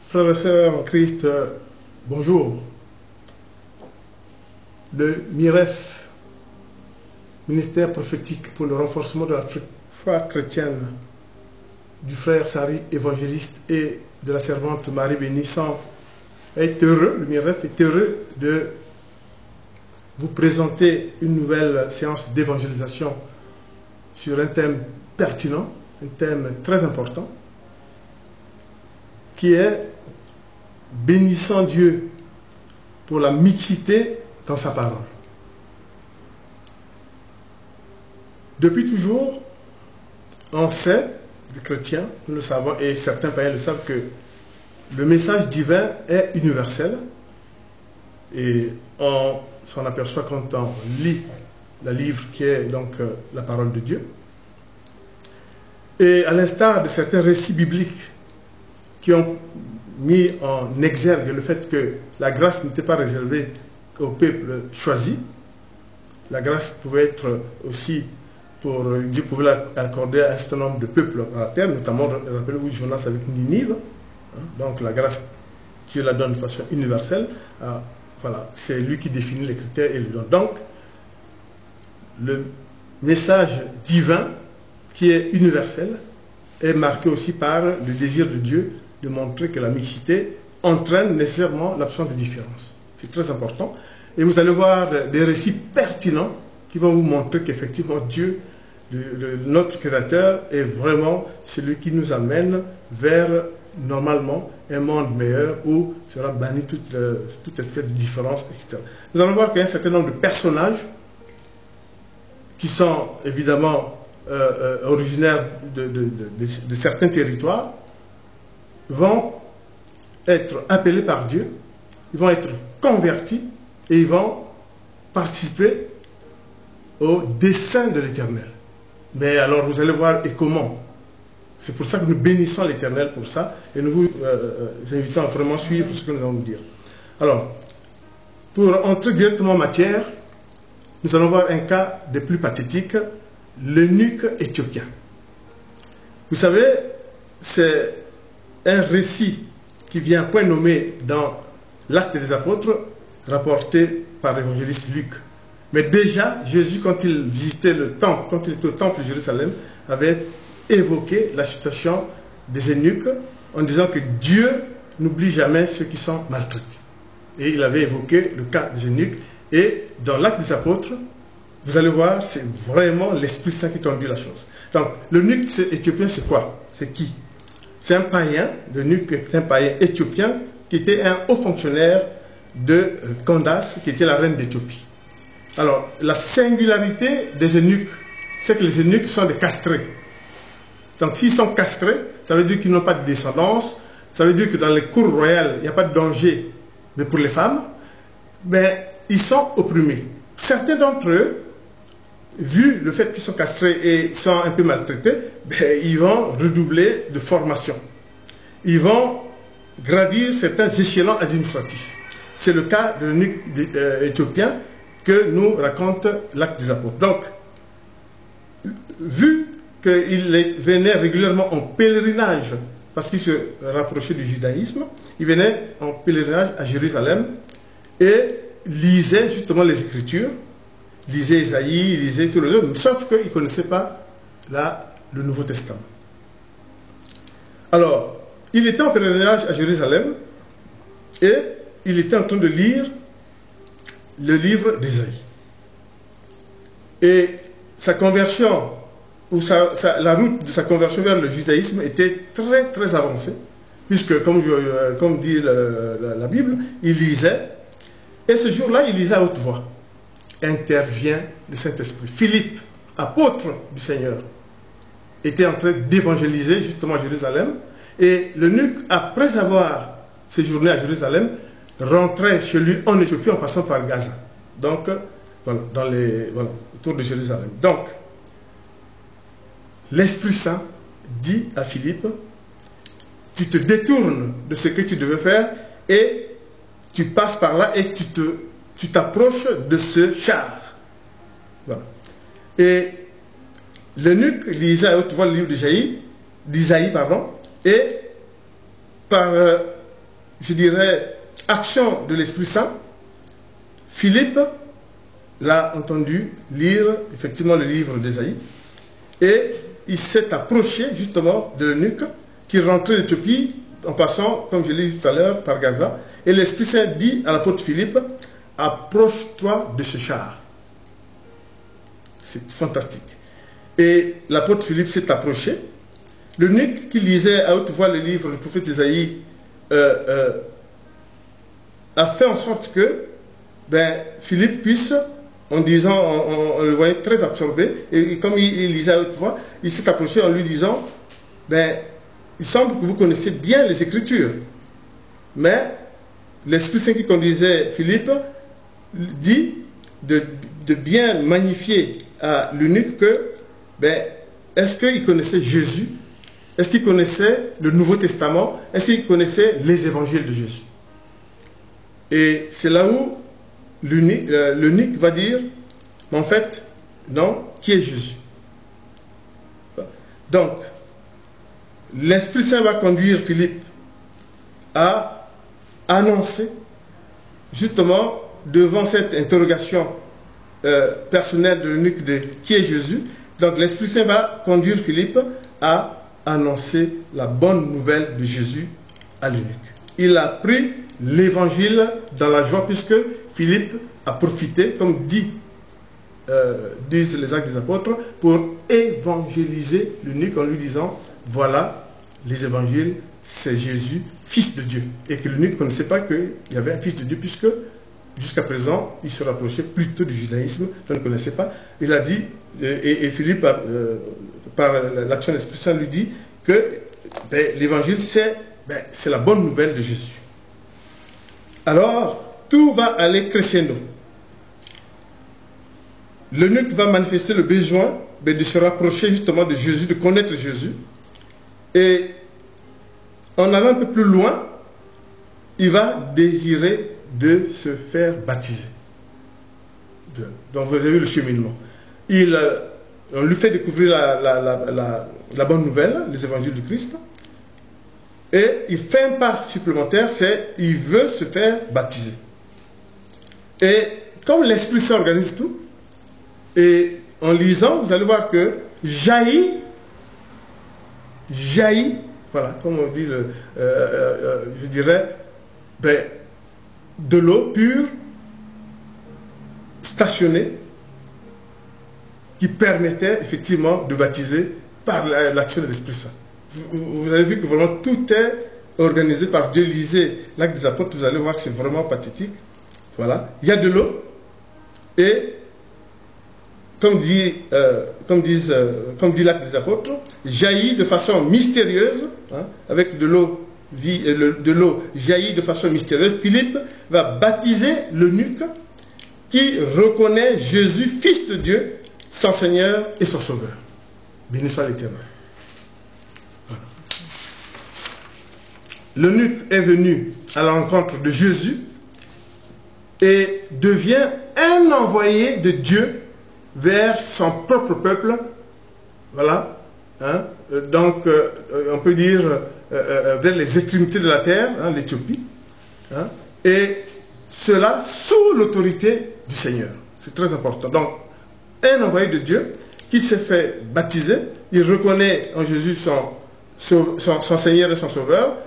Frères et sœurs en Christ, bonjour. Le MIREF, ministère prophétique pour le renforcement de la foi chrétienne, du frère Sari, évangéliste, et de la servante Marie Bénissant, est heureux, le MIREF est heureux de vous présenter une nouvelle séance d'évangélisation sur un thème pertinent, un thème très important, qui est bénissant Dieu pour la mixité dans sa parole. Depuis toujours, on sait, les chrétiens, nous le savons, et certains païens le savent, que le message divin est universel, et on s'en aperçoit quand on lit le livre qui est donc la parole de Dieu. Et à l'instar de certains récits bibliques qui ont mis en exergue le fait que la grâce n'était pas réservée au peuple choisi, la grâce pouvait être aussi pour Dieu pouvait l'accorder à un certain nombre de peuples à la terre, notamment, rappelez-vous, Jonas avec Ninive, donc la grâce, Dieu la donne de façon universelle, voilà, c'est lui qui définit les critères et le donne. Donc, le message divin, qui est universel, est marqué aussi par le désir de Dieu de montrer que la mixité entraîne nécessairement l'absence de différence. C'est très important. Et vous allez voir des récits pertinents qui vont vous montrer qu'effectivement Dieu, notre Créateur, est vraiment celui qui nous amène vers, normalement, un monde meilleur où sera banni toute espèce de différence, etc. Nous allons voir qu'il y a un certain nombre de personnages qui sont évidemment originaires de certains territoires, vont être appelés par Dieu, ils vont être convertis et ils vont participer au dessein de l'Éternel. Mais alors vous allez voir et comment. C'est pour ça que nous bénissons l'Éternel pour ça et nous vous invitons à vraiment suivre ce que nous allons vous dire. Alors, pour entrer directement en matière, nous allons voir un cas des plus pathétiques, l'eunuque éthiopien. Vous savez, c'est un récit qui vient point nommé dans l'Acte des Apôtres, rapporté par l'évangéliste Luc. Mais déjà, Jésus, quand il visitait le temple, quand il était au temple de Jérusalem, avait évoqué la situation des eunuques en disant que Dieu n'oublie jamais ceux qui sont maltraités. Et il avait évoqué le cas des eunuques. Et dans l'Acte des Apôtres, vous allez voir, c'est vraiment l'Esprit Saint qui conduit la chose. Donc, l'eunuque éthiopien, c'est quoi? C'est qui? C'est un païen, l'eunuque est un païen éthiopien qui était un haut fonctionnaire de Candace, qui était la reine d'Éthiopie. Alors, la singularité des eunuques, c'est que les eunuques sont des castrés. Donc, s'ils sont castrés, ça veut dire qu'ils n'ont pas de descendance, ça veut dire que dans les cours royales, il n'y a pas de danger, mais pour les femmes, mais ils sont opprimés. Certains d'entre eux, vu le fait qu'ils sont castrés et sont un peu maltraités, ben, ils vont redoubler de formation. Ils vont gravir certains échelons administratifs. C'est le cas de l'eunuque éthiopien que nous raconte l'Acte des Apôtres. Donc, vu qu'il venait régulièrement en pèlerinage, parce qu'il se rapprochait du judaïsme, il venait en pèlerinage à Jérusalem et lisait justement les Écritures, lisait Isaïe, lisait tous les autres, sauf qu'il ne connaissait pas le Nouveau Testament. Alors, il était en pèlerinage à Jérusalem et il était en train de lire le livre d'Isaïe. Et sa conversion, ou la route de sa conversion vers le judaïsme était très très avancée, puisque, comme dit la Bible, il lisait, et ce jour-là, il lisait à haute voix. Intervient le Saint-Esprit. Philippe, apôtre du Seigneur, était en train d'évangéliser justement à Jérusalem, et l'eunuque, après avoir séjourné à Jérusalem, rentrait chez lui en Éthiopie en passant par Gaza. Donc, voilà, autour de Jérusalem. Donc, l'Esprit Saint dit à Philippe, tu te détournes de ce que tu devais faire et tu passes par là et tu t'approches de ce char. Voilà. Et l'eunuque lisait à haute voix le livre d'Isaïe, et par je dirais, action de l'Esprit Saint, Philippe l'a entendu lire effectivement le livre d'Ésaïe et il s'est approché justement de l'eunuque qui rentrait d'Éthiopie en passant, comme je l'ai dit tout à l'heure, par Gaza. Et l'Esprit Saint dit à l'apôtre Philippe, approche-toi de ce char. C'est fantastique. Et l'apôtre Philippe s'est approché. L'eunuque qui lisait à haute voix le livre du prophète Ésaïe a fait en sorte que Philippe puisse, en disant, on le voyait très absorbé, et comme il lisait à haute voix, il s'est approché en lui disant, il semble que vous connaissez bien les Écritures, mais l'Esprit Saint qui conduisait Philippe dit de bien magnifier à l'eunuque que, est-ce qu'il connaissait Jésus? Est-ce qu'il connaissait le Nouveau Testament? Est-ce qu'il connaissait les évangiles de Jésus? Et c'est là où l'eunuque va dire, mais en fait, non, qui est Jésus? Donc, l'Esprit Saint va conduire Philippe à annoncer, justement, devant cette interrogation personnelle de l'eunuque de qui est Jésus. Donc, l'Esprit Saint va conduire Philippe à annoncer la bonne nouvelle de Jésus à l'eunuque. Il a pris l'évangile dans la joie puisque Philippe a profité, comme disent les Actes des Apôtres, pour évangéliser l'eunuque en lui disant, voilà, les évangiles, c'est Jésus, fils de Dieu. Et que l'eunuque ne connaissait pas qu'il y avait un fils de Dieu puisque jusqu'à présent, il se rapprochait plutôt du judaïsme, il ne connaissait pas. Il a dit, et Philippe, par l'action de l'Esprit Saint, lui dit que l'évangile, c'est la bonne nouvelle de Jésus. Alors, tout va aller crescendo. L'eunuque va manifester le besoin de se rapprocher justement de Jésus, de connaître Jésus. Et en allant un peu plus loin, il va désirer de se faire baptiser. Donc vous avez vu le cheminement. On lui fait découvrir la bonne nouvelle, les évangiles du Christ. Et il fait un pas supplémentaire, c'est il veut se faire baptiser. Et comme l'Esprit Saint organise tout, et en lisant, vous allez voir que jaillit, voilà, comme on dit, je dirais, de l'eau pure, stationnée, qui permettait effectivement de baptiser par l'action de l'Esprit Saint. Vous avez vu que vraiment tout est organisé par Dieu. Lisez l'Acte des Apôtres, vous allez voir que c'est vraiment pathétique. Voilà, il y a de l'eau et comme dit l'Acte des Apôtres, jaillit de façon mystérieuse, avec de l'eau jaillit de façon mystérieuse. Philippe va baptiser l'eunuque qui reconnaît Jésus, fils de Dieu, son Seigneur et son Sauveur. Béni soit l'Éternel. Voilà. L'eunuque est venu à la rencontre de Jésus et devient un envoyé de Dieu vers son propre peuple. Voilà. Donc, on peut dire vers les extrémités de la terre, l'Éthiopie. Et cela sous l'autorité du Seigneur. C'est très important. Donc, un envoyé de Dieu qui s'est fait baptiser, il reconnaît en Jésus son Seigneur et son Sauveur,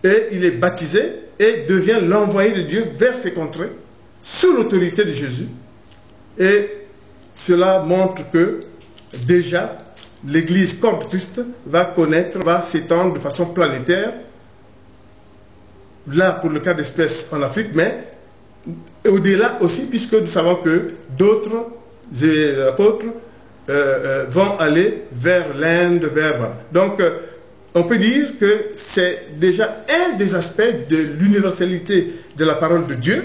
et il est baptisé et devient l'envoyé de Dieu vers ces contrées, sous l'autorité de Jésus. Et cela montre que déjà l'Église corps de Christ va s'étendre de façon planétaire, là pour le cas d'espèce en Afrique, mais au-delà aussi, puisque nous savons que d'autres apôtres vont aller vers l'Inde, donc on peut dire que c'est déjà un des aspects de l'universalité de la parole de Dieu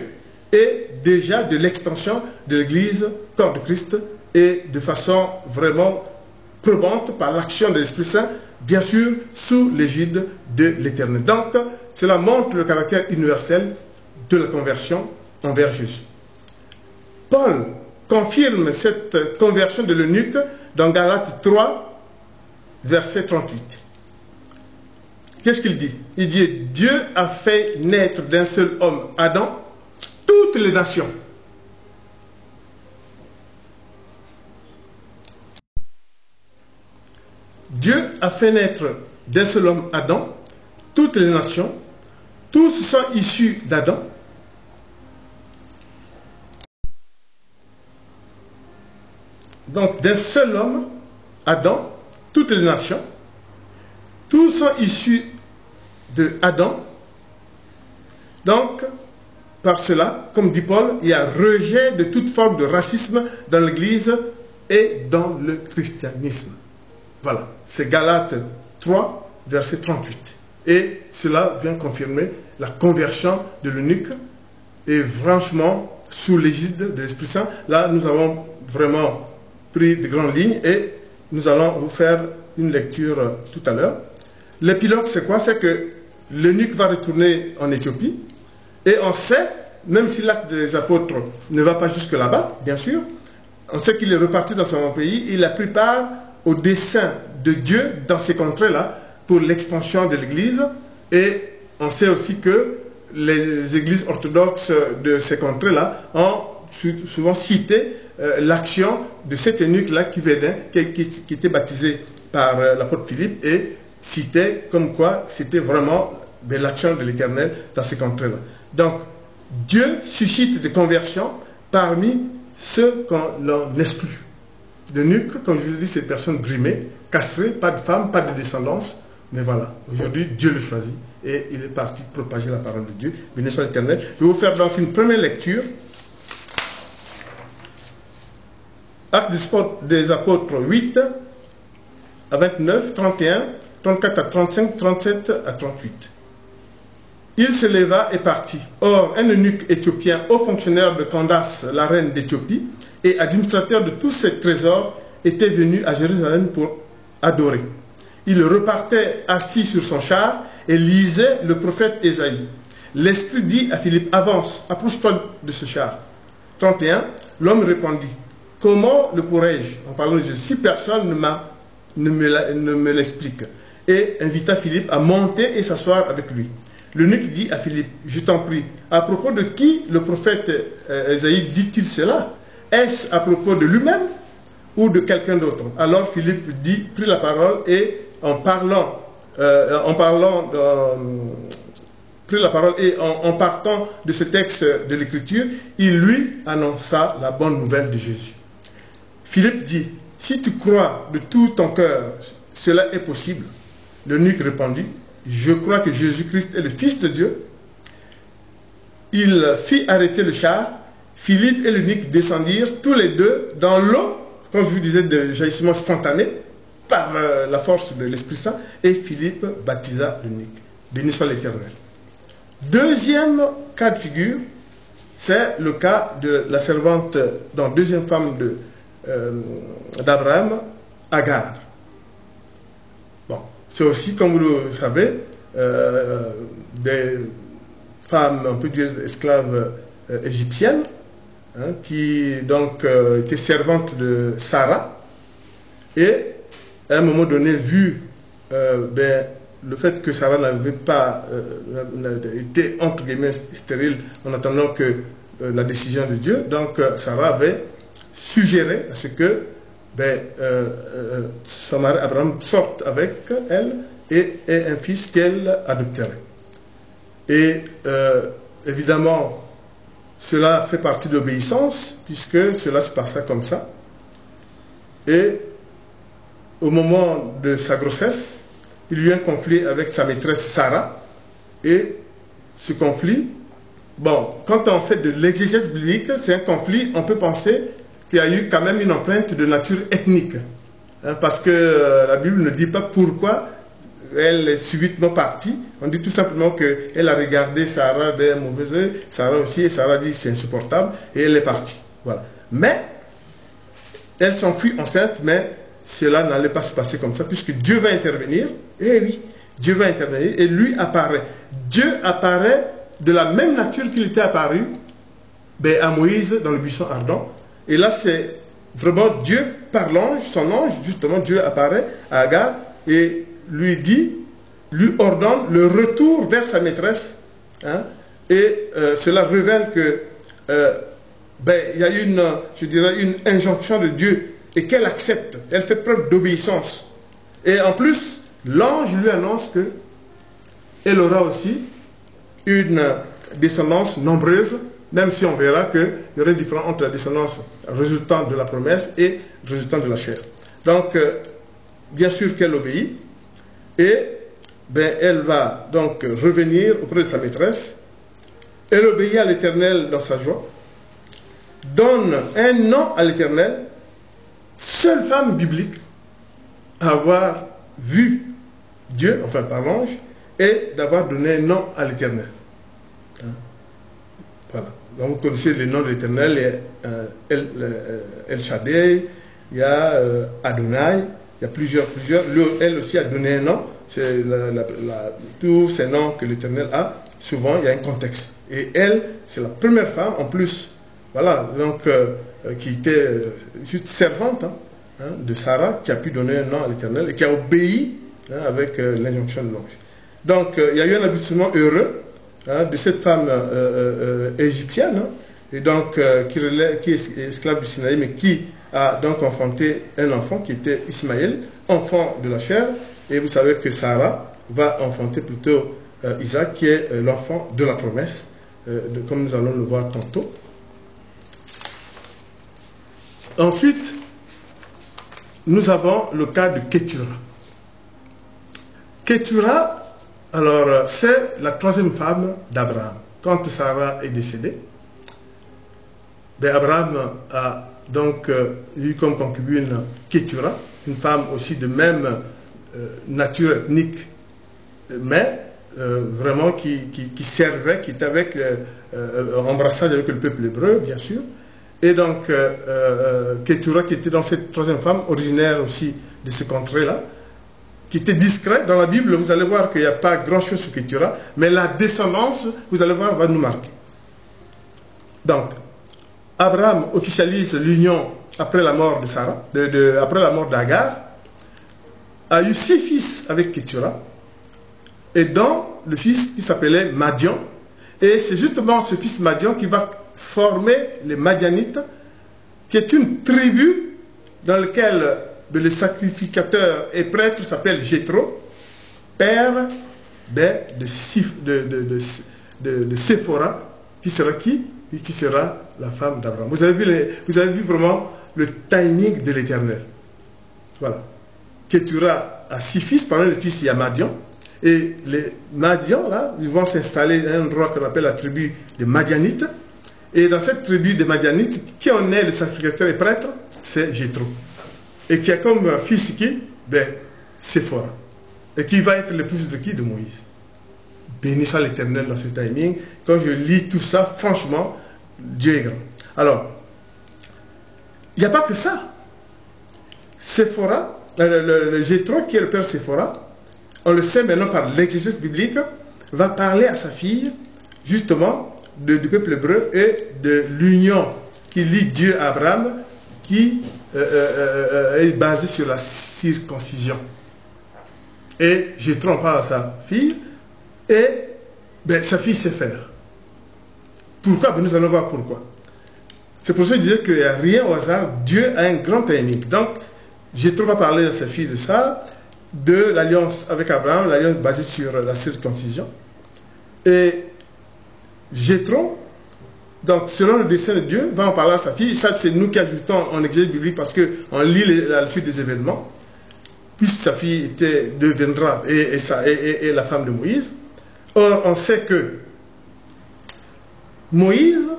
et déjà de l'extension de l'Église corps de Christ et de façon vraiment probante par l'action de l'Esprit Saint, bien sûr sous l'égide de l'Éternel. Donc cela montre le caractère universel de la conversion envers Jésus. Paul confirme cette conversion de l'eunuque dans Galates 3, verset 38. qu'est-ce qu'il dit? Il dit, Dieu a fait naître d'un seul homme, Adam, toutes les nations. Dieu a fait naître d'un seul homme, Adam, toutes les nations. Tous sont issus d'Adam. Donc, d'un seul homme, Adam, toutes les nations, tous sont issus de Adam. Donc, par cela, comme dit Paul, il y a rejet de toute forme de racisme dans l'Église et dans le christianisme. Voilà, c'est Galates 3, verset 38. Et cela vient confirmer la conversion de l'eunuque. Et franchement, sous l'égide de l'Esprit Saint, là, nous avons vraiment pris de grandes lignes et nous allons vous faire une lecture tout à l'heure. L'épilogue, c'est quoi? C'est que l'eunuque va retourner en Éthiopie et on sait, même si l'acte des apôtres ne va pas jusque là-bas, bien sûr, on sait qu'il est reparti dans son pays, il a pris part au dessein de Dieu dans ces contrées-là pour l'expansion de l'Église et on sait aussi que les églises orthodoxes de ces contrées-là ont souvent cité l'action de cet eunuque-là qui était baptisé par l'apôtre Philippe et citait comme quoi c'était vraiment de l'action de l'Éternel dans ces contrées-là. Donc, Dieu suscite des conversions parmi ceux qu'on exclut. L'eunuque, comme je vous l'ai dit, c'est une personne brimée, castrée, pas de femme, pas de descendance. Mais voilà, aujourd'hui, Dieu le choisit et il est parti propager la parole de Dieu. Béni soit l'Éternel. Je vais vous faire donc une première lecture. Actes des apôtres 8 à 29, 31, 34 à 35, 37 à 38. Il se leva et partit. Or, un eunuque éthiopien, haut fonctionnaire de Candace, la reine d'Éthiopie, et administrateur de tous ses trésors, était venu à Jérusalem pour adorer. Il repartait assis sur son char et lisait le prophète Ésaïe. L'Esprit dit à Philippe, avance, approche-toi de ce char. 31, l'homme répondit, comment le pourrais-je, en parlant de Jésus, si personne ne me l'explique. Et invita Philippe à monter et s'asseoir avec lui. L'eunuque dit à Philippe, je t'en prie, à propos de qui le prophète Ésaïe dit-il cela? Est-ce à propos de lui-même ou de quelqu'un d'autre? Alors Philippe prit la parole et en partant de ce texte de l'Écriture, il lui annonça la bonne nouvelle de Jésus. Philippe dit, si tu crois de tout ton cœur, cela est possible. L'eunuque répondit, je crois que Jésus-Christ est le Fils de Dieu. Il fit arrêter le char. Philippe et l'eunuque descendirent tous les deux dans l'eau, comme je vous disais, de jaillissement spontané, par la force de l'Esprit Saint, et Philippe baptisa l'eunuque. Béni soit l'Éternel. Deuxième cas de figure, c'est le cas de la servante, donc deuxième femme d'Abraham, Agar. Bon, c'est aussi, comme vous le savez, des femmes, on peut dire, esclaves égyptiennes, hein, qui donc étaient servantes de Sarah, et à un moment donné, vu le fait que Sarah n'avait pas été entre guillemets stérile en attendant que la décision de Dieu, donc Sarah avait suggéré à ce que son mari Abraham sorte avec elle et ait un fils qu'elle adopterait. Et évidemment, cela fait partie de l'obéissance, puisque cela se passa comme ça. Et au moment de sa grossesse, il y eut un conflit avec sa maîtresse Sarah. Et ce conflit, bon, quand on fait de l'exégèse biblique, c'est un conflit, on peut penser qu'il y a eu quand même une empreinte de nature ethnique. Hein, parce que la Bible ne dit pas pourquoi elle est subitement partie. On dit tout simplement qu'elle a regardé Sarah d'un mauvais œil, Sarah aussi, et Sarah dit c'est insupportable, et elle est partie. Voilà. Mais, elle s'enfuit enceinte, mais cela n'allait pas se passer comme ça, puisque Dieu va intervenir. Eh oui, Dieu va intervenir, et lui apparaît. Dieu apparaît de la même nature qu'il était apparu à Moïse dans le buisson ardent. Et là, c'est vraiment Dieu par l'ange, son ange, justement, Dieu apparaît à Agar, et lui dit, lui ordonne le retour vers sa maîtresse, hein, et cela révèle que il y a une, je dirais, une injonction de Dieu et qu'elle accepte, elle fait preuve d'obéissance. Et en plus, l'ange lui annonce que elle aura aussi une descendance nombreuse, même si on verra qu'il y aurait une différence entre la descendance résultant de la promesse et résultant de la chair. Donc, bien sûr qu'elle obéit, et elle va donc revenir auprès de sa maîtresse. Elle obéit à l'Éternel dans sa joie, donne un nom à l'Éternel, seule femme biblique à avoir vu Dieu, enfin par l'ange, et d'avoir donné un nom à l'Éternel. Voilà. Donc vous connaissez les noms de l'Éternel, El Shaddai, il y a Adonai, il y a plusieurs. Elle aussi a donné un nom. C'est tous ces noms que l'Éternel a, souvent il y a un contexte. Et elle, c'est la première femme en plus, voilà, donc qui était juste servante, de Sarah, qui a pu donner un nom à l'Éternel et qui a obéi, avec l'injonction de l'ange. Donc il y a eu un aboutissement heureux, de cette femme égyptienne, et donc qui est esclave du Sinaï, mais qui a donc enfanté un enfant qui était Ismaël, enfant de la chair. Et vous savez que Sarah va enfanter plutôt Isaac, qui est l'enfant de la promesse, comme nous allons le voir tantôt. Ensuite, nous avons le cas de Kétura. Kétura, alors, c'est la troisième femme d'Abraham. Quand Sarah est décédée, Abraham a donc eu comme concubine Kétura, une femme aussi de même nature ethnique, mais vraiment qui servait, qui était avec embrassage avec le peuple hébreu, bien sûr. Et donc Kétura, qui était dans cette troisième femme, originaire aussi de ces contrées-là, qui était discret. Dans la Bible, vous allez voir qu'il n'y a pas grand-chose sur Kétura, mais la descendance, vous allez voir, va nous marquer. Donc, Abraham officialise l'union après la mort de Sarah, après la mort d'Agar, a eu 6 fils avec Kétura, et dont le fils qui s'appelait Madian. Et c'est justement ce fils Madian qui va former les Madianites, qui est une tribu dans laquelle le sacrificateur et prêtre s'appelle Jéthro, père de Séphora, qui sera qui? Qui sera la femme d'Abraham. Vous avez vu vraiment le timing de l'Éternel. Voilà. Kétura a 6 fils, parmi les fils il y a Madian, et les Madians là, ils vont s'installer à un endroit qu'on appelle la tribu des Madianites, et dans cette tribu des Madianites, qui en est le sacrificateur et prêtre? C'est Jéthro, et qui a comme fils qui? Séphora, et qui va être l'épouse de qui? De Moïse. Béni soit l'Éternel dans ce timing. Quand je lis tout ça, franchement, Dieu est grand. Alors, il n'y a pas que ça. Séphora, le Jéthro, qui est le père Séphora, on le sait maintenant par l'exégèse biblique, va parler à sa fille, justement, du peuple hébreu et de l'union qui lie Dieu à Abraham, qui est basée sur la circoncision. Et Jéthro en parle à sa fille, et sa fille sait faire. Pourquoi? Nous allons voir pourquoi. C'est pour ça que je disais qu'il n'y a rien au hasard. Dieu a un grand timing. Donc, Jéthro va parler à sa fille de ça, de l'alliance avec Abraham, l'alliance basée sur la circoncision. Et Jéthro, donc selon le dessein de Dieu, va en parler à sa fille. Ça, c'est nous qui ajoutons en exégèse biblique parce qu'on lit la suite des événements. Puisque sa fille deviendra et la femme de Moïse. Or, on sait que Moïse,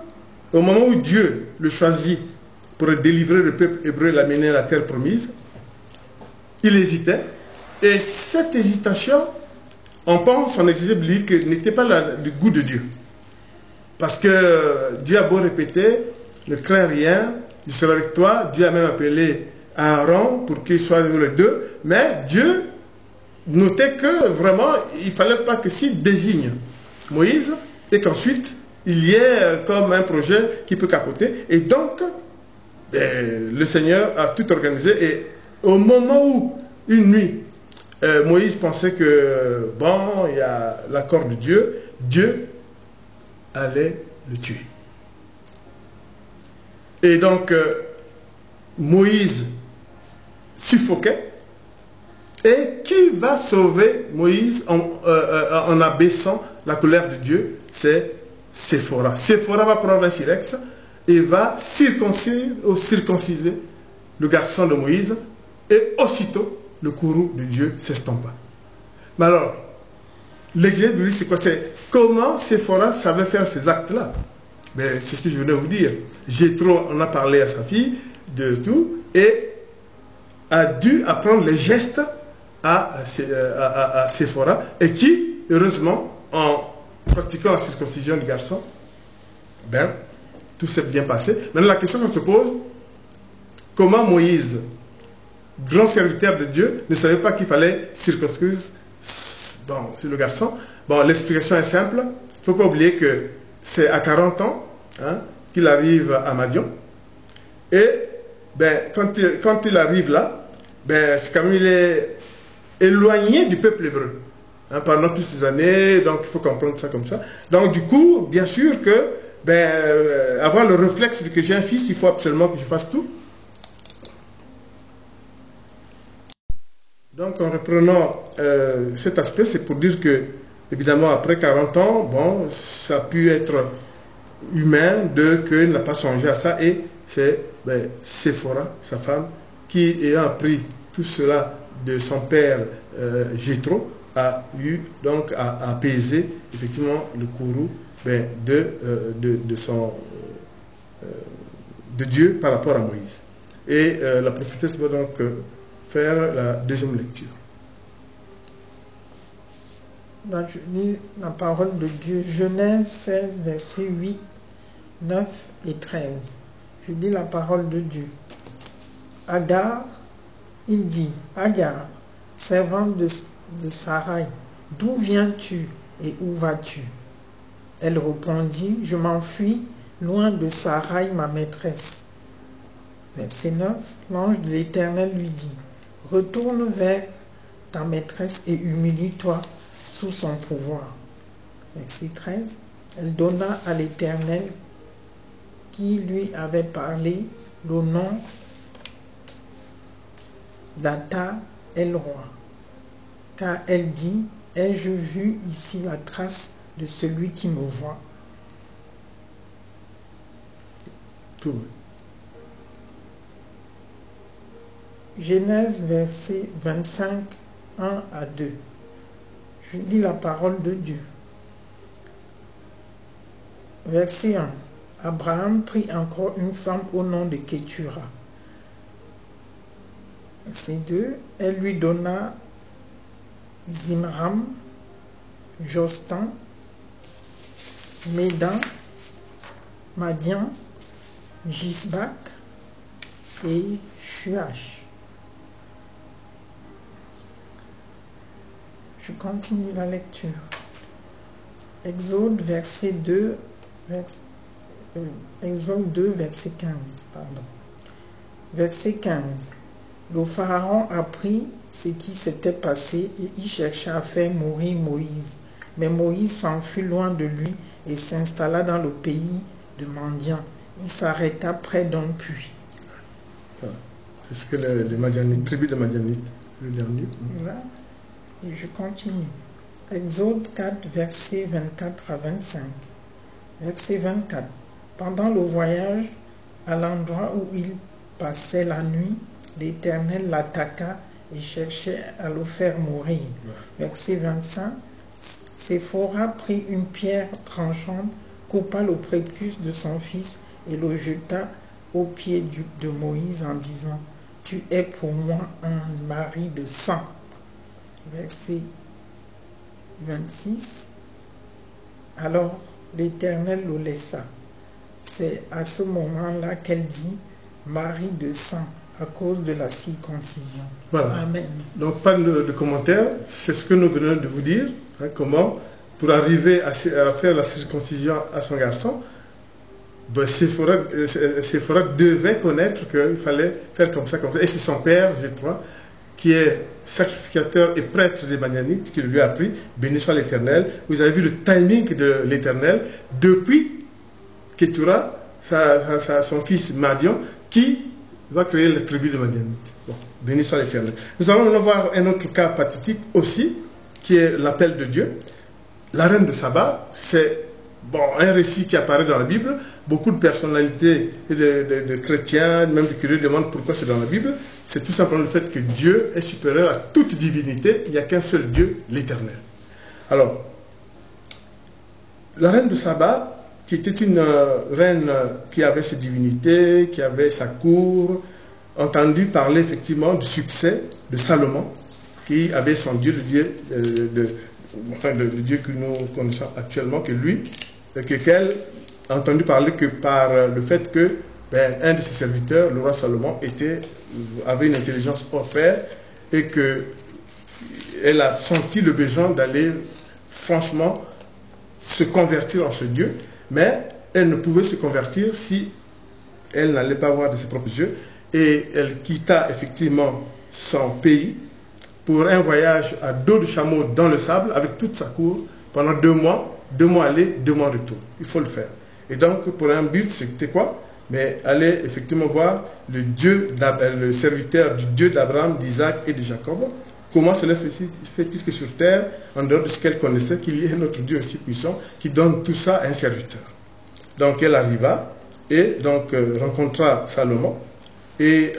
au moment où Dieu le choisit pour délivrer le peuple hébreu et l'amener à la terre promise, il hésitait. Et cette hésitation, on pense en exégèse biblique, n'était pas du goût de Dieu. Parce que Dieu a beau répéter, ne crains rien, je serai avec toi. Dieu a même appelé Aaron pour qu'il soit avec les deux. Mais Dieu notait que vraiment, il ne fallait pas que s'il désigne Moïse et qu'ensuite il y ait comme un projet qui peut capoter. Et donc, le Seigneur a tout organisé. Et au moment où, une nuit, Moïse pensait que, bon, il y a l'accord de Dieu, Dieu allait le tuer. Et donc, Moïse suffoquait. Et qui va sauver Moïse en abaissant la colère de Dieu? C'est Séphora. Séphora va prendre un silex et va circonciser le garçon de Moïse. Et aussitôt, le courroux de Dieu s'estompa. Mais alors, l'exemple de lui, c'est quoi? C'est comment Séphora savait faire ces actes-là. C'est ce que je venais de vous dire. Jéthro en a parlé à sa fille de tout et a dû apprendre les gestes à Séphora et qui, heureusement, en pratiquant la circoncision du garçon, tout s'est bien passé. Maintenant, la question qu'on se pose, comment Moïse, grand serviteur de Dieu, ne savait pas qu'il fallait circoncire le garçon? Bon, l'explication est simple. Il ne faut pas oublier que c'est à 40 ans qu'il arrive à Madian. Et quand il arrive là, c'est comme il est éloigné du peuple hébreu pendant toutes ces années, donc il faut comprendre ça comme ça. Donc du coup, bien sûr que avoir le réflexe de que j'ai un fils, il faut absolument que je fasse tout. Donc en reprenant cet aspect, c'est pour dire que, évidemment, après 40 ans, bon, ça a pu être humain qu'il n'a pas songé à ça, et c'est Séphora, sa femme, qui ayant appris tout cela de son père Jéthro, a eu donc à apaiser effectivement le courroux de Dieu par rapport à Moïse. Et la prophétesse va donc faire la deuxième lecture. Je lis la parole de Dieu, Genèse 16, versets 8, 9 et 13. Je lis la parole de Dieu. Agar, il dit, Agar, servante de Sarai, d'où viens-tu et où vas-tu? Elle répondit, je m'enfuis loin de Sarai, ma maîtresse. Verset 9, l'ange de l'Éternel lui dit, retourne vers ta maîtresse et humilie-toi sous son pouvoir. Verset 13, elle donna à l'Éternel qui lui avait parlé le nom d'Ata El-Roi. Car elle dit, ai-je vu ici la trace de celui qui me voit? Tout. Genèse verset 25, 1 à 2. Je lis la parole de Dieu. Verset 1. Abraham prit encore une femme au nom de Kétura. Verset 2. Elle lui donna Zimram, Jostan, Médan, Madian, Gisbak et Shuach. Je continue la lecture. Exode, verset 2, Exode 2, verset 15. Pardon. Verset 15. Le Pharaon apprit ce qui s'était passé et il chercha à faire mourir Moïse. Mais Moïse s'enfuit loin de lui et s'installa dans le pays de Madian. Il s'arrêta près d'un puits. C'est ce que les Madianites, tribu de Madianites, le dernier. Voilà. Et je continue. Exode 4, versets 24 à 25. Verset 24. Pendant le voyage, à l'endroit où il passait la nuit, l'Éternel l'attaqua et cherchait à le faire mourir. Verset 25. Séphora prit une pierre tranchante, coupa le prépuce de son fils et le jeta aux pieds de Moïse en disant, tu es pour moi un mari de sang. Verset 26. Alors l'Éternel le laissa. C'est à ce moment-là qu'elle dit mari de sang à cause de la circoncision. Voilà. Amen. Donc pas de commentaires, c'est ce que nous venons de vous dire, comment pour arriver à faire la circoncision à son garçon, Séphora devait connaître qu'il fallait faire comme ça, et c'est son père, Jéthro, qui est sacrificateur et prêtre des Madianites, qui lui a appris, béni soit l'Éternel. Vous avez vu le timing de l'Éternel depuis Ketura, son fils Madian, qui va créer la tribu de Madianites. Bon, béni soit l'Éternel. Nous allons maintenant voir un autre cas pathétique aussi, qui est l'appel de Dieu. La reine de Saba, c'est un récit qui apparaît dans la Bible. Beaucoup de personnalités et de chrétiens, même de curieux, demandent pourquoi c'est dans la Bible. C'est tout simplement le fait que Dieu est supérieur à toute divinité. Il n'y a qu'un seul Dieu, l'Éternel. Alors, la reine de Saba, qui était une reine qui avait ses divinités, qui avait sa cour, entendu parler effectivement du succès de Salomon, qui avait son Dieu, le Dieu que nous connaissons actuellement, qu'elle a entendu parler que par le fait que un de ses serviteurs, le roi Salomon, avait une intelligence hors pair et qu'elle a senti le besoin d'aller franchement se convertir en ce Dieu, mais elle ne pouvait se convertir si elle n'allait pas voir de ses propres yeux, et elle quitta effectivement son pays pour un voyage à dos de chameau dans le sable avec toute sa cour pendant 2 mois, 2 mois aller, 2 mois retour. Il faut le faire. Et donc pour un but, c'était quoi? Mais aller effectivement voir le serviteur du Dieu d'Abraham, d'Isaac et de Jacob. Comment cela fait-il que sur terre, en dehors de ce qu'elle connaissait, qu'il y ait notre Dieu aussi puissant qui donne tout ça à un serviteur? Donc elle arriva et donc rencontra Salomon, et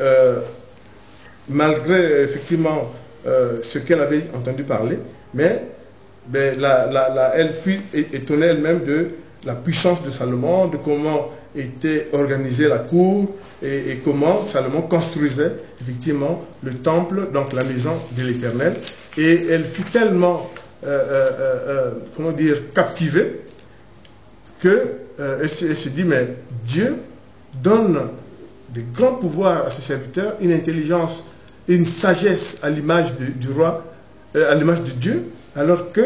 malgré effectivement ce qu'elle avait entendu parler, mais elle fut étonnée elle-même de la puissance de Salomon, de comment était organisée la cour et comment Salomon construisait effectivement le temple, donc la maison de l'Éternel. Et elle fut tellement, captivée qu'elle se dit, mais Dieu donne des grands pouvoirs à ses serviteurs, une intelligence et une sagesse à l'image du roi, à l'image de Dieu, alors que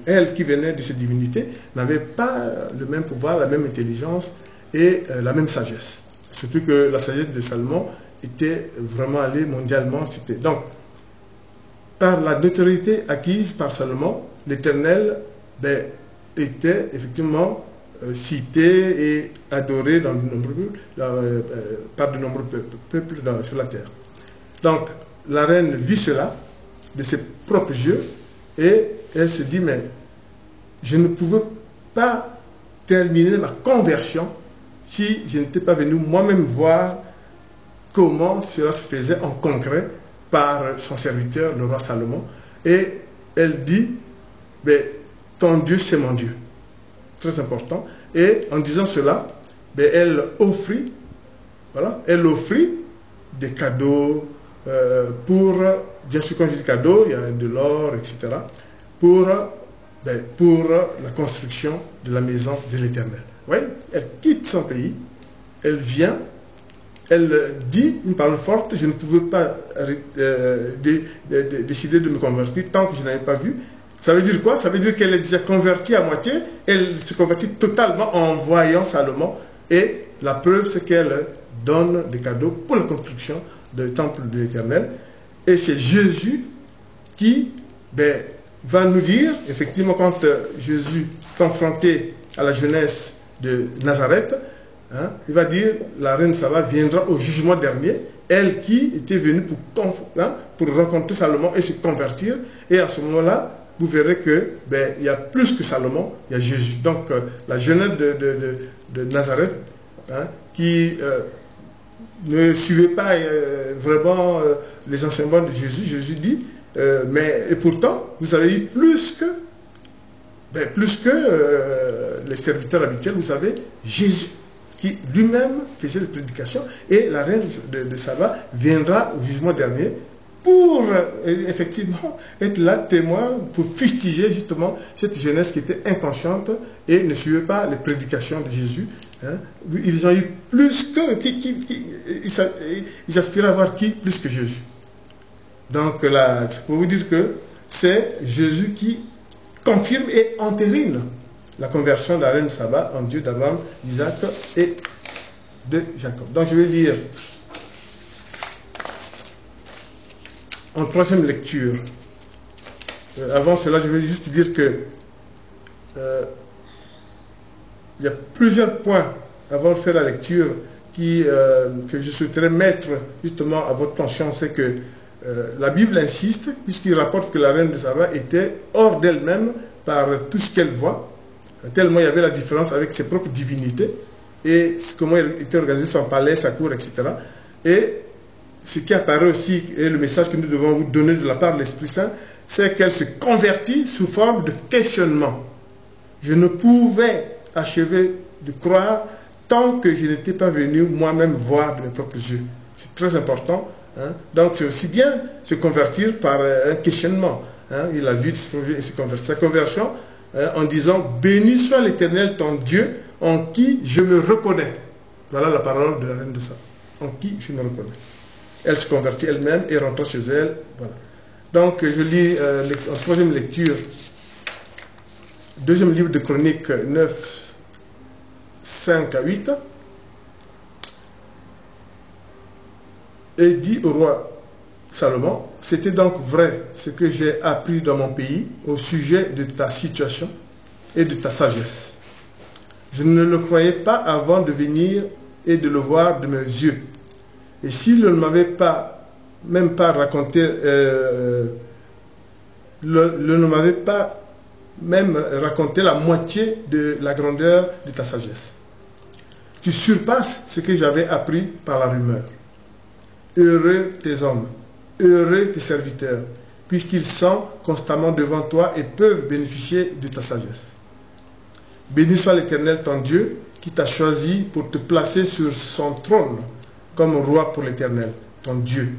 elle qui venait de cette divinité n'avait pas le même pouvoir, la même intelligence et la même sagesse. Surtout que la sagesse de Salomon était vraiment allée mondialement citée. Donc, par la notoriété acquise par Salomon, l'Éternel était effectivement cité et adoré par de nombreux peuples sur la terre. Donc, la reine vit cela de ses propres yeux et elle se dit, mais je ne pouvais pas terminer ma conversion si je n'étais pas venu moi-même voir comment cela se faisait en concret par son serviteur, le roi Salomon. Et elle dit, ton Dieu, c'est mon Dieu. Très important. Et en disant cela, elle offrit des cadeaux bien sûr, quand je dis cadeaux, il y a de l'or, etc., pour la construction de la maison de l'Éternel. Oui, elle quitte son pays, elle vient, elle dit une parole forte, je ne pouvais pas décider de me convertir tant que je n'avais pas vu. Ça veut dire quoi? Ça veut dire qu'elle est déjà convertie à moitié, elle se convertit totalement en voyant Salomon, et la preuve c'est qu'elle donne des cadeaux pour la construction du temple de l'Éternel. Et c'est Jésus qui va nous dire, effectivement, quand Jésus, confronté à la jeunesse de Nazareth, il va dire, la reine Saba viendra au jugement dernier, elle qui était venue pour rencontrer Salomon et se convertir. Et à ce moment-là, vous verrez que il y a plus que Salomon, il y a Jésus. Donc la jeunesse de Nazareth, qui ne suivait pas vraiment les enseignements de Jésus, Jésus dit, et pourtant, vous avez eu plus que les serviteurs habituels, vous avez Jésus qui lui-même faisait les prédications, et la reine de Saba viendra au jugement dernier pour effectivement être là témoin, pour fustiger justement cette jeunesse qui était inconsciente et ne suivait pas les prédications de Jésus. Ils ont eu plus que... ils aspiraient à voir qui plus que Jésus. Donc là, pour vous dire que c'est Jésus qui confirme et entérine la conversion de la reine Saba en Dieu d'Abraham, d'Isaac et de Jacob. Donc je vais lire en troisième lecture. Avant cela, je vais juste dire que il y a plusieurs points avant de faire la lecture que je souhaiterais mettre justement à votre attention. C'est que la Bible insiste, puisqu'il rapporte que la reine de Saba était hors d'elle-même par tout ce qu'elle voit, tellement il y avait la différence avec ses propres divinités et comment était organisé son palais, sa cour, etc. Et ce qui apparaît aussi, et le message que nous devons vous donner de la part de l'Esprit Saint, c'est qu'elle se convertit sous forme de questionnement. Je ne pouvais achever de croire tant que je n'étais pas venu moi-même voir de mes propres yeux. C'est très important. Hein? Donc c'est aussi bien se convertir par un questionnement. Hein? Il a vu et se convertir. Sa conversion en disant « Béni soit l'Éternel ton Dieu, en qui je me reconnais ». Voilà la parole de la reine de Saba. En qui je me reconnais. Elle se convertit elle-même et rentre chez elle. Voilà. Donc, je lis en troisième lecture, deuxième livre de Chroniques 9, 5 à 8. Et dit au roi Salomon, c'était donc vrai ce que j'ai appris dans mon pays au sujet de ta situation et de ta sagesse. Je ne le croyais pas avant de venir et de le voir de mes yeux. Et s'il ne m'avait même pas raconté, ne m'avait pas même raconté la moitié de la grandeur de ta sagesse. Tu surpasses ce que j'avais appris par la rumeur. Heureux tes hommes, heureux tes serviteurs, puisqu'ils sont constamment devant toi et peuvent bénéficier de ta sagesse. Béni soit l'Éternel ton Dieu, qui t'a choisi pour te placer sur son trône comme roi pour l'Éternel, ton Dieu.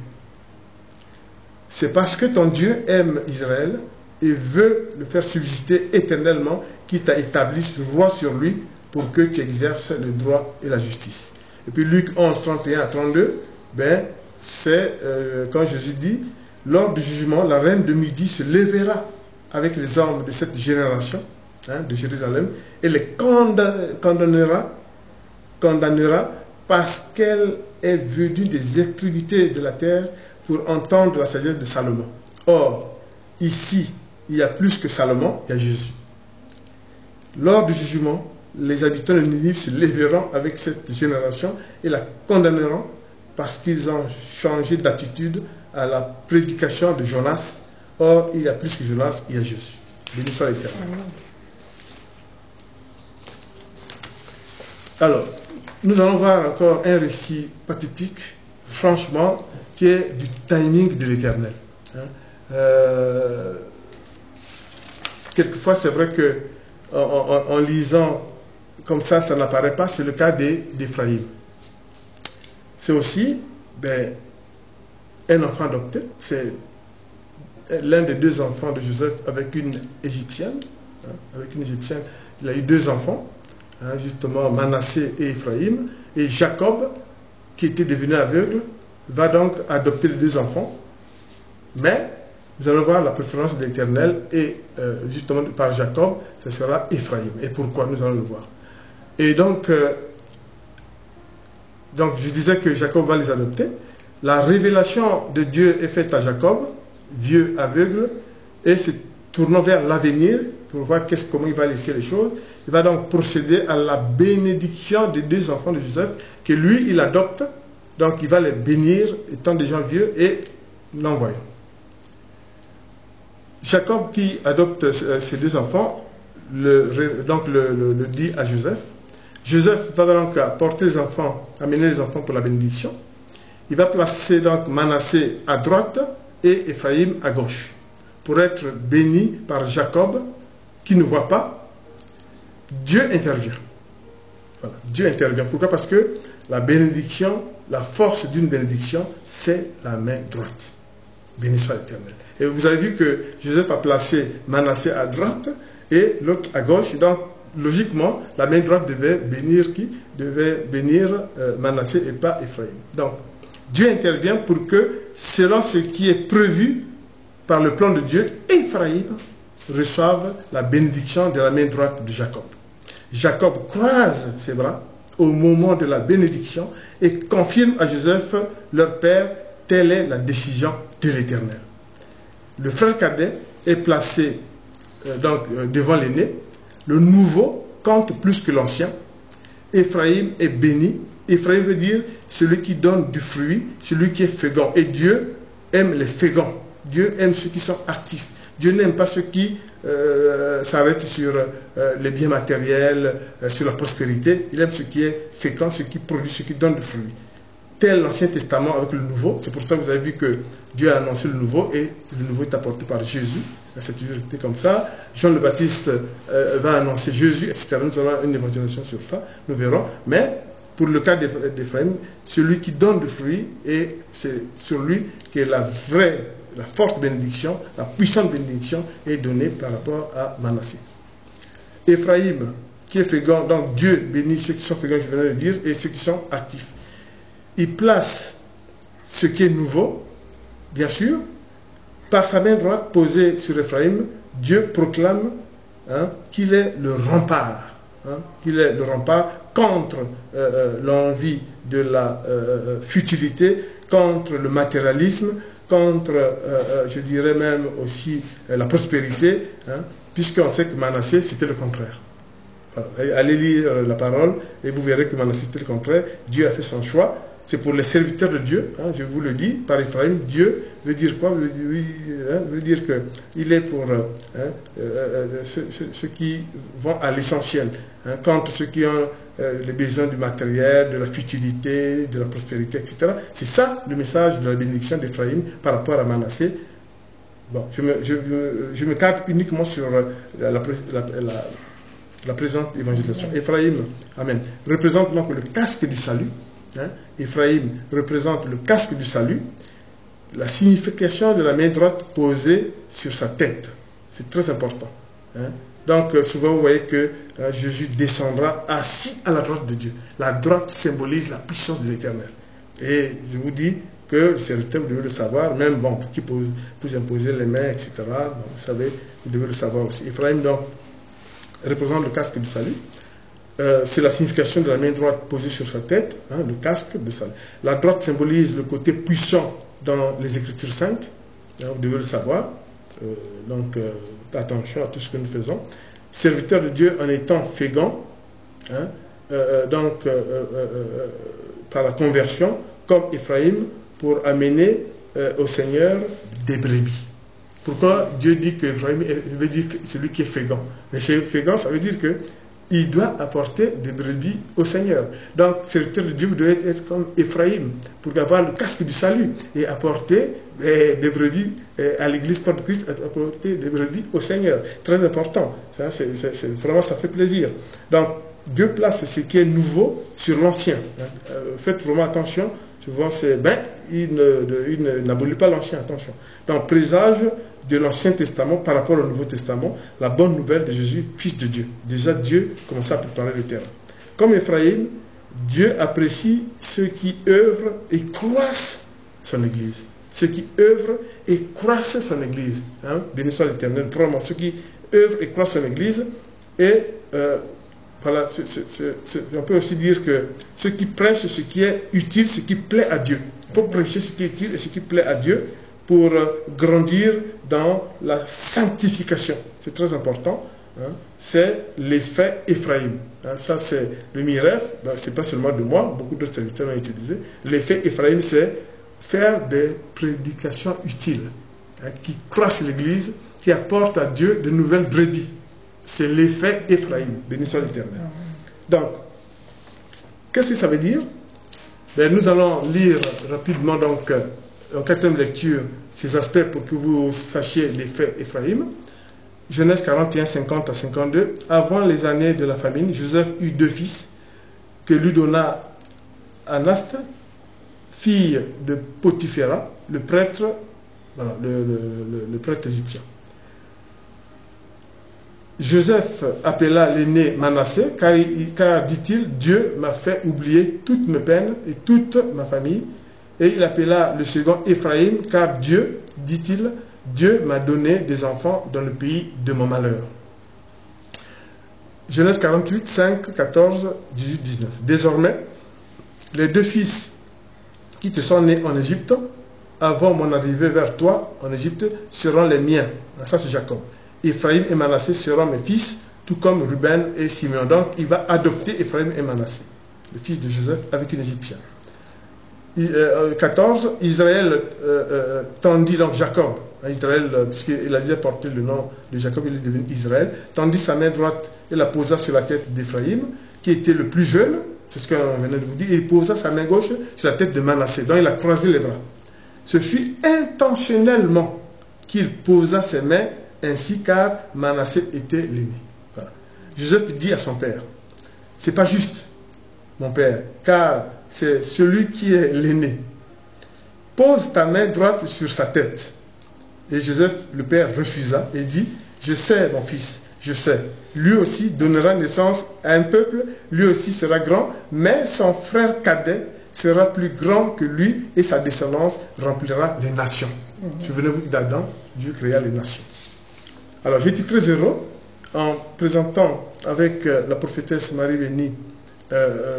C'est parce que ton Dieu aime Israël et veut le faire subsister éternellement qu'il t'a établi roi sur lui pour que tu exerces le droit et la justice. Et puis Luc 11, 31 à 32, c'est quand Jésus dit, lors du jugement, la reine de Midi se lèvera avec les hommes de cette génération de Jérusalem et les condamnera parce qu'elle est venue des extrémités de la terre pour entendre la sagesse de Salomon. Or, ici, il y a plus que Salomon, il y a Jésus. Lors du jugement, les habitants de Ninive se lèveront avec cette génération et la condamneront parce qu'ils ont changé d'attitude à la prédication de Jonas. Or, il y a plus que Jonas, il y a Jésus. Béni soit l'Éternel. Alors, nous allons voir encore un récit pathétique, franchement, qui est du timing de l'Éternel. Quelquefois, c'est vrai que en lisant comme ça n'apparaît pas, c'est le cas d'Éphraïm. C'est aussi un enfant adopté, c'est l'un des deux enfants de Joseph avec une Égyptienne. Il a eu deux enfants, justement Manassé et Éphraïm. Et Jacob, qui était devenu aveugle, va donc adopter les deux enfants. Mais nous allons voir la préférence de l'Éternel et justement par Jacob, ce sera Éphraïm. Et pourquoi? Nous allons le voir. Et donc je disais que Jacob va les adopter. La révélation de Dieu est faite à Jacob, vieux aveugle, et se tournant vers l'avenir pour voir comment il va laisser les choses. Il va donc procéder à la bénédiction des deux enfants de Joseph, que lui, il adopte. Donc il va les bénir, étant déjà vieux, et l'envoyer. Jacob, qui adopte ces deux enfants, le dit à Joseph. Joseph va donc porter les enfants, amener les enfants pour la bénédiction. Il va placer donc Manassé à droite et Éphraïm à gauche, pour être béni par Jacob, qui ne voit pas. Dieu intervient. Voilà, Dieu intervient. Pourquoi? Parce que la bénédiction, la force d'une bénédiction, c'est la main droite. Béni soit l'Éternel. Et vous avez vu que Joseph a placé Manassé à droite et l'autre à gauche. Donc, logiquement, la main droite devait bénir qui? Devait bénir Manassé et pas Éphraïm. Donc, Dieu intervient pour que, selon ce qui est prévu par le plan de Dieu, Éphraïm reçoive la bénédiction de la main droite de Jacob. Jacob croise ses bras au moment de la bénédiction et confirme à Joseph, leur père, telle est la décision de l'Éternel. Le frère cadet est placé devant l'aîné. Le nouveau compte plus que l'ancien. Éphraïm est béni. Éphraïm veut dire celui qui donne du fruit, celui qui est fécond. Et Dieu aime les féconds. Dieu aime ceux qui sont actifs. Dieu n'aime pas ceux qui s'arrêtent sur les biens matériels, sur la prospérité. Il aime ce qui est fécond, ce qui produit, ce qui donne du fruit. Tel l'Ancien Testament avec le Nouveau. C'est pour ça que vous avez vu que Dieu a annoncé le Nouveau et le Nouveau est apporté par Jésus. C'est toujours été comme ça. Jean le Baptiste va annoncer Jésus, etc. Nous aurons une évangélisation sur ça, nous verrons. Mais pour le cas d'Éphraïm, celui qui donne du fruit, et c'est sur lui que la forte bénédiction, la puissante bénédiction est donnée par rapport à Manassé. Éphraïm, qui est fécond, donc Dieu bénit ceux qui sont féconds, je venais de le dire, et ceux qui sont actifs. Il place ce qui est nouveau, bien sûr, par sa main droite posée sur Éphraïm, Dieu proclame qu'il est le rempart, qu'il est le rempart contre l'envie de la futilité, contre le matérialisme, contre, je dirais même aussi, la prospérité, puisqu'on sait que Manassé, c'était le contraire. Allez lire la parole et vous verrez que Manassé, c'était le contraire. Dieu a fait son choix. C'est pour les serviteurs de Dieu, je vous le dis, par Éphraïm, Dieu veut dire quoi? Veut dire qu'il est pour ceux qui vont à l'essentiel, contre ceux qui ont les besoins du matériel, de la futilité, de la prospérité, etc. C'est ça le message de la bénédiction d'Éphraïm par rapport à Manassé. Bon, je me cadre uniquement sur la présente évangélisation. Éphraïm, amen, représente donc le casque du salut. Éphraïm représente le casque du salut, la signification de la main droite posée sur sa tête. C'est très important. Donc, souvent, vous voyez que Jésus descendra assis à la droite de Dieu. La droite symbolise la puissance de l'Éternel. Et je vous dis que le serviteur, vous devez le savoir, même qui vous imposer les mains, etc. Vous savez, vous devez le savoir aussi. Éphraïm, donc, représente le casque du salut. C'est la signification de la main droite posée sur sa tête, le casque de salut. La droite symbolise le côté puissant dans les Écritures saintes, vous devez le savoir. Donc, attention à tout ce que nous faisons. Serviteur de Dieu en étant fécond, par la conversion, comme Éphraïm, pour amener au Seigneur des brebis. Pourquoi Dieu dit que Éphraïm veut dire celui qui est fécond? Mais fécond, ça veut dire que il doit apporter des brebis au Seigneur. Donc, serviteur de Dieu, vous devez être comme Éphraïm, pour avoir le casque du salut et apporter des brebis à l'église Corps de Christ, apporter des brebis au Seigneur. Très important. Ça, vraiment, ça fait plaisir. Donc, Dieu place ce qui est nouveau sur l'ancien. Faites vraiment attention. Souvent, il n'abolit pas l'ancien, attention. Donc, présage de l'Ancien Testament par rapport au Nouveau Testament, la bonne nouvelle de Jésus, Fils de Dieu. Déjà, Dieu commençait à préparer le terrain. Comme Éphraïm, Dieu apprécie ceux qui œuvrent et croissent son Église. Ceux qui œuvrent et croissent son Église. Béni soit l'Éternel, vraiment, ceux qui œuvrent et croissent son Église. Et voilà, on peut aussi dire que ceux qui prêchent ce qui est utile, ce qui plaît à Dieu. Il faut prêcher ce qui est utile et ce qui plaît à Dieu pour grandir dans la sanctification. C'est très important. C'est l'effet Éphraïm. Ça, c'est le Miref. Ce n'est pas seulement de moi, beaucoup d'autres serviteurs l'ont utilisé. L'effet Éphraïm, c'est faire des prédications utiles, qui croissent l'Église, qui apportent à Dieu de nouvelles brebis. C'est l'effet Éphraïm. Béni soit l'Éternel. Donc, qu'est-ce que ça veut dire? Nous allons lire rapidement, donc, en quatrième lecture, ces aspects pour que vous sachiez l'effet Éphraïm. Genèse 41, 50 à 52. Avant les années de la famine, Joseph eut 2 fils que lui donna Anaste, fille de Potiphéra, le prêtre, voilà, le prêtre égyptien. Joseph appela l'aîné Manassé, car dit-il, Dieu m'a fait oublier toutes mes peines et toute ma famille. Et il appela le second Éphraïm, car Dieu, dit-il, Dieu m'a donné des enfants dans le pays de mon malheur. Genèse 48, 5, 14, 18, 19. Désormais, les 2 fils qui te sont nés en Égypte, avant mon arrivée vers toi en Égypte seront les miens. Ça, c'est Jacob. Ephraïm et Manassé seront mes fils, tout comme Ruben et Simeon. Donc, il va adopter Ephraïm et Manassé, le fils de Joseph, avec une Égyptienne. 14, Israël tendit, donc Jacob, Israël, puisqu'il a déjà porté le nom de Jacob, il est devenu Israël, tendit sa main droite et la posa sur la tête d'Ephraïm, qui était le plus jeune, c'est ce qu'on venait de vous dire, et il posa sa main gauche sur la tête de Manassé. Donc il a croisé les bras. Ce fut intentionnellement qu'il posa ses mains ainsi, car Manassé était l'aîné. Voilà. Joseph dit à son père, c'est pas juste, mon père, car c'est celui qui est l'aîné. Pose ta main droite sur sa tête. Et Joseph, le père, refusa et dit, je sais, mon fils, je sais. Lui aussi donnera naissance à un peuple, lui aussi sera grand, mais son frère cadet sera plus grand que lui et sa descendance remplira les nations. Souvenez-vous d'Adam, Dieu créa les nations. Alors j'étais très heureux en présentant avec la prophétesse Marie Bénie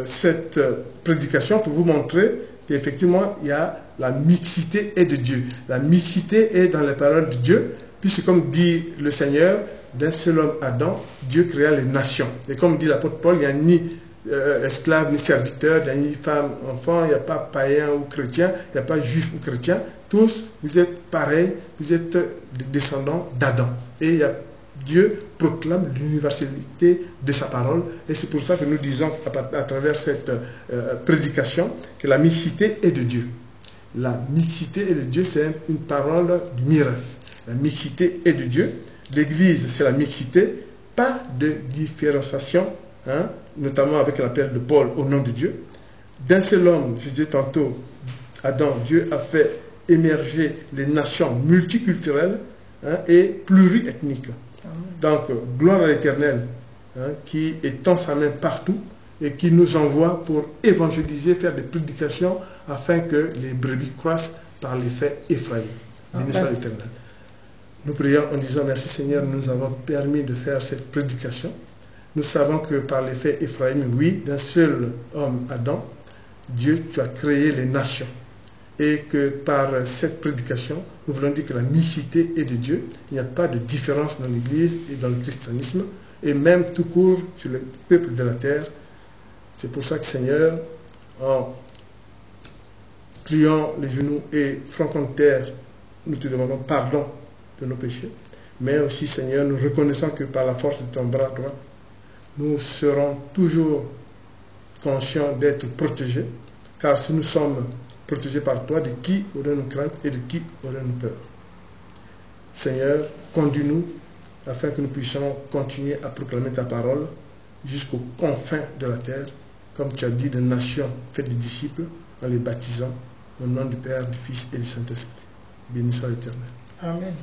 cette prédication pour vous montrer qu'effectivement il y a la mixité est de Dieu. La mixité est dans les paroles de Dieu, puisque comme dit le Seigneur, d'un seul homme Adam, Dieu créa les nations. Et comme dit l'apôtre Paul, il n'y a ni esclave ni serviteur, il n'y a ni femme, enfant, il n'y a pas païen ou chrétien, il n'y a pas juif ou chrétien. Tous, vous êtes pareils, vous êtes des descendants d'Adam. Et Dieu proclame l'universalité de sa parole. Et c'est pour ça que nous disons à travers cette prédication que la mixité est de Dieu. La mixité est de Dieu, c'est une parole du miracle. La mixité est de Dieu. L'Église, c'est la mixité, pas de différenciation, notamment avec l'appel de Paul au nom de Dieu. D'un seul homme, je disais tantôt, Adam, Dieu a fait émerger les nations multiculturelles et pluriethniques. Donc, gloire à l'Éternel, qui étend sa main partout et qui nous envoie pour évangéliser, faire des prédications afin que les brebis croissent par l'effet Ephraïm. Béni soit l'Éternel. Nous prions en disant merci Seigneur, nous avons permis de faire cette prédication. Nous savons que par l'effet Ephraïm, oui, d'un seul homme, Adam, Dieu, tu as créé les nations. Et que par cette prédication, nous voulons dire que la mixité est de Dieu. Il n'y a pas de différence dans l'Église et dans le christianisme, et même tout court sur le peuple de la terre. C'est pour ça que Seigneur, en pliant les genoux et front contre terre, nous te demandons pardon de nos péchés. Mais aussi, Seigneur, nous reconnaissons que par la force de ton bras droit, nous serons toujours conscients d'être protégés, car si nous sommes protégés par toi, de qui aurons-nous crainte et de qui aurons-nous peur? Seigneur, conduis-nous afin que nous puissions continuer à proclamer ta parole jusqu'aux confins de la terre, comme tu as dit, de nations faites des disciples, en les baptisant au nom du Père, du Fils et du Saint-Esprit. Béni soit l'Éternel. Amen.